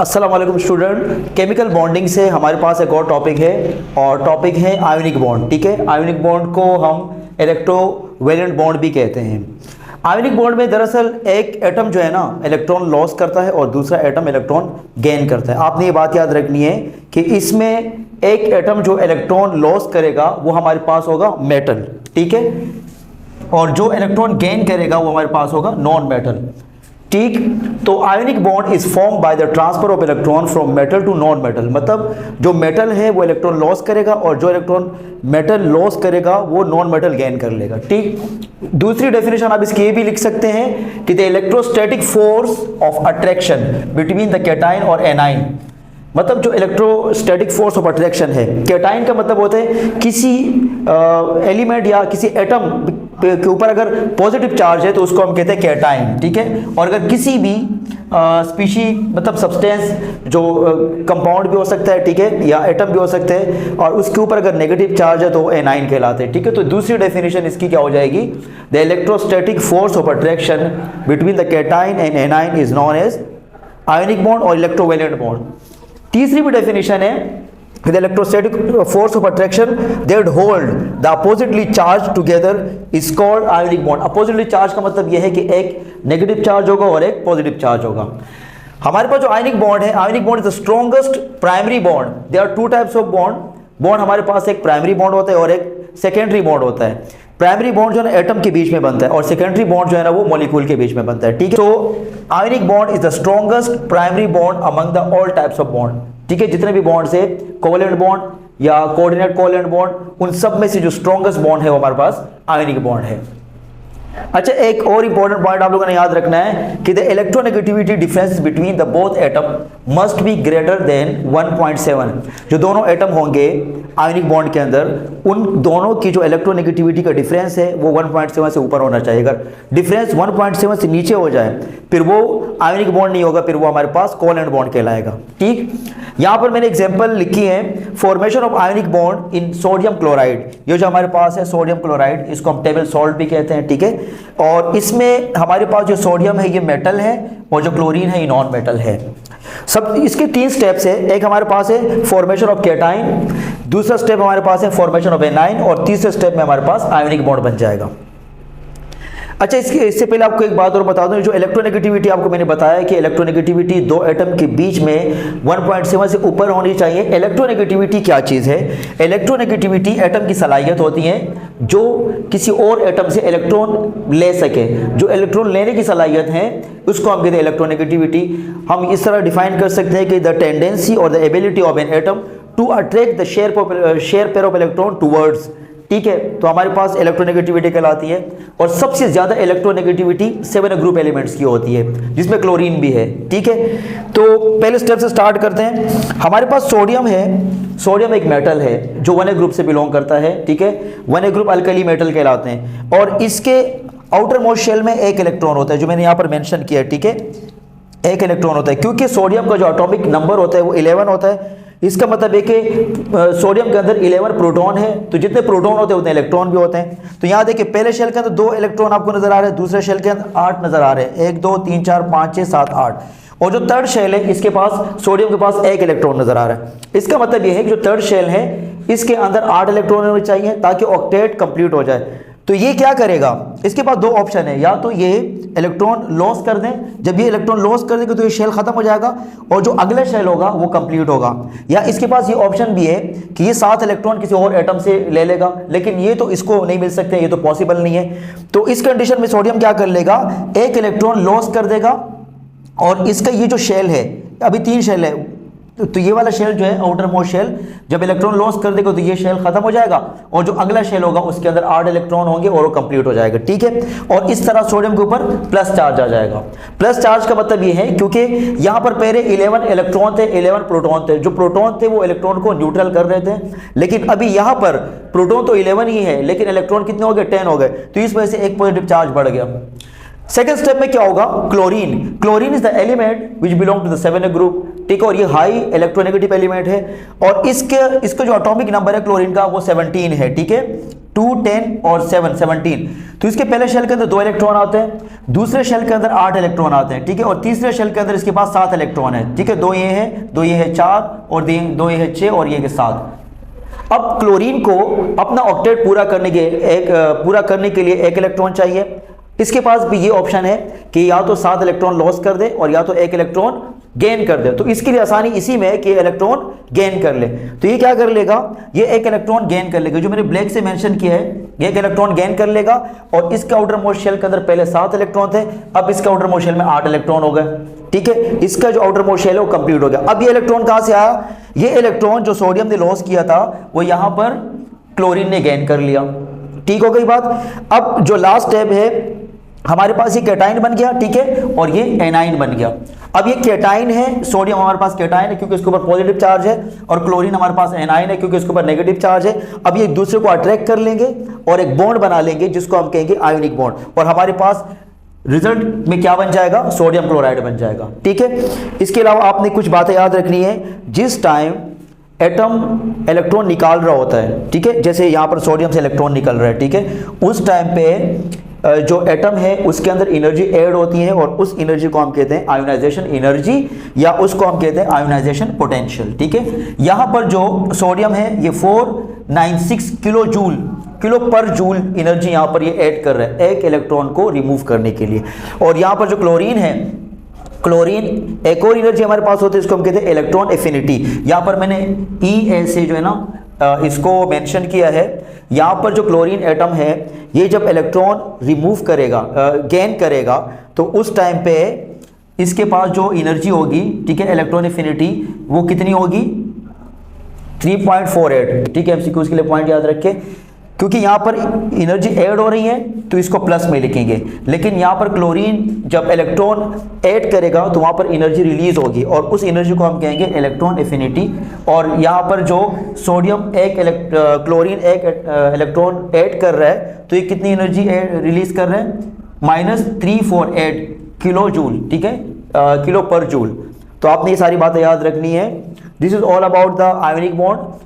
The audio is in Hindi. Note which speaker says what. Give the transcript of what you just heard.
Speaker 1: अस्सलाम वालेकुम स्टूडेंट। केमिकल बॉन्डिंग से हमारे पास एक और टॉपिक है और टॉपिक है आयोनिक बॉन्ड। ठीक है, आयोनिक बॉन्ड को हम इलेक्ट्रोवैलेंट बॉन्ड भी कहते हैं। आयोनिक बॉन्ड में दरअसल एक एटम जो है ना इलेक्ट्रॉन लॉस करता है और दूसरा एटम इलेक्ट्रॉन गेन करता है। आपने ये बात याद रखनी है कि इसमें एक एटम जो इलेक्ट्रॉन लॉस करेगा वो हमारे पास होगा मेटल, ठीक है, और जो इलेक्ट्रॉन गेन करेगा वो हमारे पास होगा नॉन मेटल। ठीक, तो ionic bond is form by the transfer of electron from metal to non metal. मतलब जो मेटल है वो इलेक्ट्रॉन लॉस करेगा और जो इलेक्ट्रॉन मेटल लॉस करेगा वो नॉन मेटल गेन कर लेगा। ठीक, दूसरी डेफिनेशन आप इसकी ये भी लिख सकते हैं कि the electrostatic force of attraction between the cation और एनाइन। मतलब जो इलेक्ट्रोस्टैटिक फोर्स ऑफ अट्रैक्शन है, कैटाइन का मतलब होता है किसी एलिमेंट या किसी एटम के ऊपर अगर पॉजिटिव चार्ज है तो उसको हम कहते हैं कैटाइन, ठीक है। और अगर किसी भी स्पीशी मतलब सब्सटेंस जो कंपाउंड भी हो सकता है, ठीक है, या एटम भी हो सकते हैं और उसके ऊपर अगर नेगेटिव चार्ज है तो वो एनाइन कहलाते हैं। ठीक है, तो दूसरी डेफिनेशन इसकी क्या हो जाएगी, the electrostatic force of attraction between the cation and anion is known as ionic bond और इलेक्ट्रोवैलेंट बॉन्ड। तीसरी भी डेफिनेशन है the electrostatic force of attraction that hold the oppositely charged together is called ionic bond। oppositely charge का मतलब यह है कि एक नेगेटिव चार्ज होगा और एक पॉजिटिव चार्ज होगा। हमारे पास जो आयोनिक बॉन्ड है, ionic bond is the strongest primary bond. There are two types of bond हमारे पास एक प्राइमरी बॉन्ड होता है और एक सेकेंडरी बॉन्ड होता है। प्राइमरी बॉन्ड जो है ना एटम के बीच में बनता है और सेकेंडरी बॉन्ड जो है ना वो मॉलिक्यूल के बीच में बनता है। ठीक है, तो ionic bond is the strongest primary bond among the all types of bond. ठीक है, जितने भी बॉन्ड्स है, कोवेलेंट बॉन्ड या कोऑर्डिनेट कोवेलेंट बॉन्ड, उन सब में से जो स्ट्रॉन्गेस्ट बॉन्ड है वो हमारे पास आयोनिक बॉन्ड है। अच्छा, एक और इंपॉर्टेंट पॉइंट आप लोगों ने याद रखना है कि the electronegativity difference between the both atom must be greater than 1.7। जो दोनों एटम होंगे आयोनिक बॉन्ड के अंदर, उन दोनों की जो इलेक्ट्रोनेगेटिविटी का डिफरेंस है वो 1.7 से ऊपर होना चाहिए। अगर डिफरेंस 1.7 से नीचे हो जाए फिर वो आयोनिक बॉन्ड नहीं होगा, फिर वो हमारे पास कोवेलेंट बॉन्ड कहलाएगा। ठीक, यहां पर मैंने एग्जांपल लिखी है, formation of ionic bond in sodium chloride. ये जो हमारे पास है सोडियम क्लोराइड, इसको हम टेबल सॉल्ट भी कहते हैं, ठीक है, और इसमें हमारे पास जो सोडियम है ये मेटल है और जो क्लोरीन है ये नॉन मेटल है। सब इसके तीन स्टेप्स है, एक हमारे पास है फॉर्मेशन ऑफ कैटाइन, दूसरा स्टेप हमारे पास है फॉर्मेशन ऑफ एनाइन और तीसरे स्टेप में हमारे पास आयोनिक बॉन्ड बन जाएगा। अच्छा, इससे पहले आपको एक बात और बता दूं, जो इलेक्ट्रोनेगेटिविटी आपको मैंने बताया कि इलेक्ट्रोनेगेटिविटी दो एटम के बीच में 1.7 से ऊपर होनी चाहिए। इलेक्ट्रोनेगेटिविटी क्या चीज़ है? इलेक्ट्रोनेगेटिविटी एटम की सलाहियत होती है जो किसी और एटम से इलेक्ट्रॉन ले सके। जो इलेक्ट्रॉन लेने की सलाहियत है उसको हम कहते हैं इलेक्ट्रोनेगेटिविटी। हम इस तरह डिफाइन कर सकते हैं कि द टेंडेंसी और the ability of an atom to attract the share pair of electron towards. ठीक है, तो हमारे पास इलेक्ट्रोनेगेटिविटी कहलाती है और सबसे ज्यादा इलेक्ट्रोनेगेटिविटी 7 ग्रुप एलिमेंट्स की होती है जिसमें क्लोरीन भी है। ठीक है, तो पहले स्टेप से स्टार्ट करते हैं। हमारे पास सोडियम है, सोडियम एक मेटल है जो 1A ग्रुप से बिलोंग करता है। ठीक है, 1A ग्रुप अल्कली मेटल कहलाते हैं और इसके आउटर मोस्ट शेल में एक इलेक्ट्रॉन होता है जो मैंने यहाँ पर मेंशन किया है। ठीक है, एक इलेक्ट्रॉन होता है क्योंकि सोडियम का जो एटॉमिक नंबर होता है वो 11 होता है। इसका मतलब है कि सोडियम के अंदर 11 प्रोटॉन है, तो जितने प्रोटॉन होते हैं उतने इलेक्ट्रॉन भी होते हैं। तो यहाँ देखिए पहले शेल के अंदर 2 इलेक्ट्रॉन आपको नजर आ रहे हैं, दूसरे शेल के अंदर 8 नजर आ रहे हैं, 1 2 3 4 5 6 7 8। और जो थर्ड शेल है इसके पास सोडियम के पास 1 इलेक्ट्रॉन नजर आ रहा है। इसका मतलब यह है कि जो थर्ड शेल है इसके अंदर 8 इलेक्ट्रॉन होने चाहिए ताकि ऑक्टेट कंप्लीट हो जाए। तो ये क्या करेगा, इसके पास 2 ऑप्शन है, या तो ये इलेक्ट्रॉन लॉस कर दें, जब ये इलेक्ट्रॉन लॉस कर देंगे तो ये शेल खत्म हो जाएगा और जो अगला शेल होगा वो कंप्लीट होगा, या इसके पास ये ऑप्शन भी है कि ये 7 इलेक्ट्रॉन किसी और एटम से ले लेगा, लेकिन ये तो इसको नहीं मिल सकते, ये तो पॉसिबल नहीं है। तो इस कंडीशन में सोडियम क्या कर लेगा, 1 इलेक्ट्रॉन लॉस कर देगा और इसका ये जो शेल है, अभी 3 शेल है, तो ये वाला शेल जो है आउटर मोस्ट शेल, जब इलेक्ट्रॉन लॉस कर देगा तो ये शेल खत्म हो जाएगा और जो अगला शेल होगा उसके अंदर 8 इलेक्ट्रॉन होंगे और वो कंप्लीट हो जाएगा। ठीक है, और इस तरह सोडियम के ऊपर प्लस चार्ज आ जाएगा। प्लस चार्ज का मतलब ये है क्योंकि यहां पर पहले 11 इलेक्ट्रॉन थे, 11 प्रोटॉन थे। जो प्रोटॉन थे वो इलेक्ट्रॉन को न्यूट्रल कर रहे थे, लेकिन अभी यहां पर प्रोटॉन तो 11 ही है लेकिन इलेक्ट्रॉन कितने हो गए, 10 हो गए, तो इस वजह से एक पॉजिटिव चार्ज बढ़ गया। सेकेंड स्टेप में क्या होगा, chlorine. Chlorine is the element which belong to the 7s group, ठीक है, और ये हाई इलेक्ट्रोनेगेटिव एलिमेंट है, और इसका जो एटॉमिक नंबर है क्लोरीन का वो 17 है, ठीक है, 2, 10 और 7, 17। तो इसके पहले शेल के अंदर 2 इलेक्ट्रॉन आते हैं, दूसरे शेल के अंदर 8 इलेक्ट्रॉन आते हैं, ठीक है, और तीसरे शेल के अंदर इसके पास 7 इलेक्ट्रॉन है, ठीक है, 2 ये है, 2 ये है 4 और 2 ये है 6 और ये है 7। अब क्लोरीन को अपना ऑक्टेट पूरा करने के लिए एक इलेक्ट्रॉन चाहिए। इसके पास भी ये ऑप्शन है कि या तो 7 इलेक्ट्रॉन लॉस कर दे और या तो 1 इलेक्ट्रॉन गेन कर दे। तो इसके लिए आसानी इसी में है कि इलेक्ट्रॉन गेन कर ले। तो ये क्या कर लेगा, ये 1 इलेक्ट्रॉन गेन कर लेगा, जो मैंने ब्लैक से मेंशन किया है, ये 1 इलेक्ट्रॉन गेन कर लेगा। और इसके आउटर मोस्ट शेल के अंदर पहले 7 इलेक्ट्रॉन थे, अब इसके आउटर मोस्ट शेल में 8 इलेक्ट्रॉन हो गए, ठीक है, इसका जो आउटर मोस्ट शेल है वो कंप्लीट हो गया। अब ये इलेक्ट्रॉन कहां से आया, ये इलेक्ट्रॉन जो सोडियम ने लॉस किया था वो यहां पर क्लोरीन ने गेन कर लिया, ठीक हो गई बात। अब जो लास्ट स्टेप है, हमारे पास ये कैटाइन बन गया, ठीक है, और ये एनाइन बन गया। अब ये कैटाइन है, सोडियम हमारे पास कैटाइन है क्योंकि इसके ऊपर पॉजिटिव चार्ज है, और क्लोरीन हमारे पास एनाइन है क्योंकि इसके ऊपर नेगेटिव चार्ज है। अब ये एक दूसरे को अट्रैक्ट कर लेंगे और एक बॉन्ड बना लेंगे जिसको हम कहेंगे आयोनिक बॉन्ड, और हमारे पास रिजल्ट में क्या बन जाएगा, सोडियम क्लोराइड बन जाएगा, ठीक है। इसके अलावा आपने कुछ बातें याद रखनी है, जिस टाइम एटम इलेक्ट्रॉन निकाल रहा होता है, ठीक है, जैसे यहाँ पर सोडियम से इलेक्ट्रॉन निकल रहा है, ठीक है, उस टाइम पे जो एटम है उसके अंदर एनर्जी ऐड होती है और उस एनर्जी को हम कहते हैं आयोनाइजेशन एनर्जी, या उसको हम कहते हैं आयोनाइजेशन पोटेंशियल, ठीक है। यहाँ पर जो सोडियम है ये 496 किलो पर जूल एनर्जी यहाँ पर ये ऐड कर रहा है एक इलेक्ट्रॉन को रिमूव करने के लिए। और यहाँ पर जो क्लोरीन है, क्लोरीन एक और एनर्जी हमारे पास होती है, इसको हम कहते हैं इलेक्ट्रॉन एफिनिटी। यहाँ पर मैंने ई से जो है ना इसको मेंशन किया है। यहाँ पर जो क्लोरीन एटम है ये जब इलेक्ट्रॉन रिमूव करेगा, गेन करेगा, तो उस टाइम पे इसके पास जो एनर्जी होगी, ठीक है, इलेक्ट्रॉन एफिनिटी, वो कितनी होगी, 3.48, ठीक है। एमसीक्यूज के लिए पॉइंट याद रखें, क्योंकि यहाँ पर एनर्जी ऐड हो रही है तो इसको प्लस में लिखेंगे, लेकिन यहाँ पर क्लोरीन जब इलेक्ट्रॉन ऐड करेगा तो वहाँ पर एनर्जी रिलीज होगी और उस एनर्जी को हम कहेंगे इलेक्ट्रॉन एफिनिटी। और यहाँ पर जो सोडियम क्लोरीन एक इलेक्ट्रॉन ऐड कर रहा है तो ये कितनी एनर्जी रिलीज कर रहे हैं, -348 किलो जूल, ठीक है, किलो पर जूल। तो आपने ये सारी बातें याद रखनी है। This is all about the ionic bond.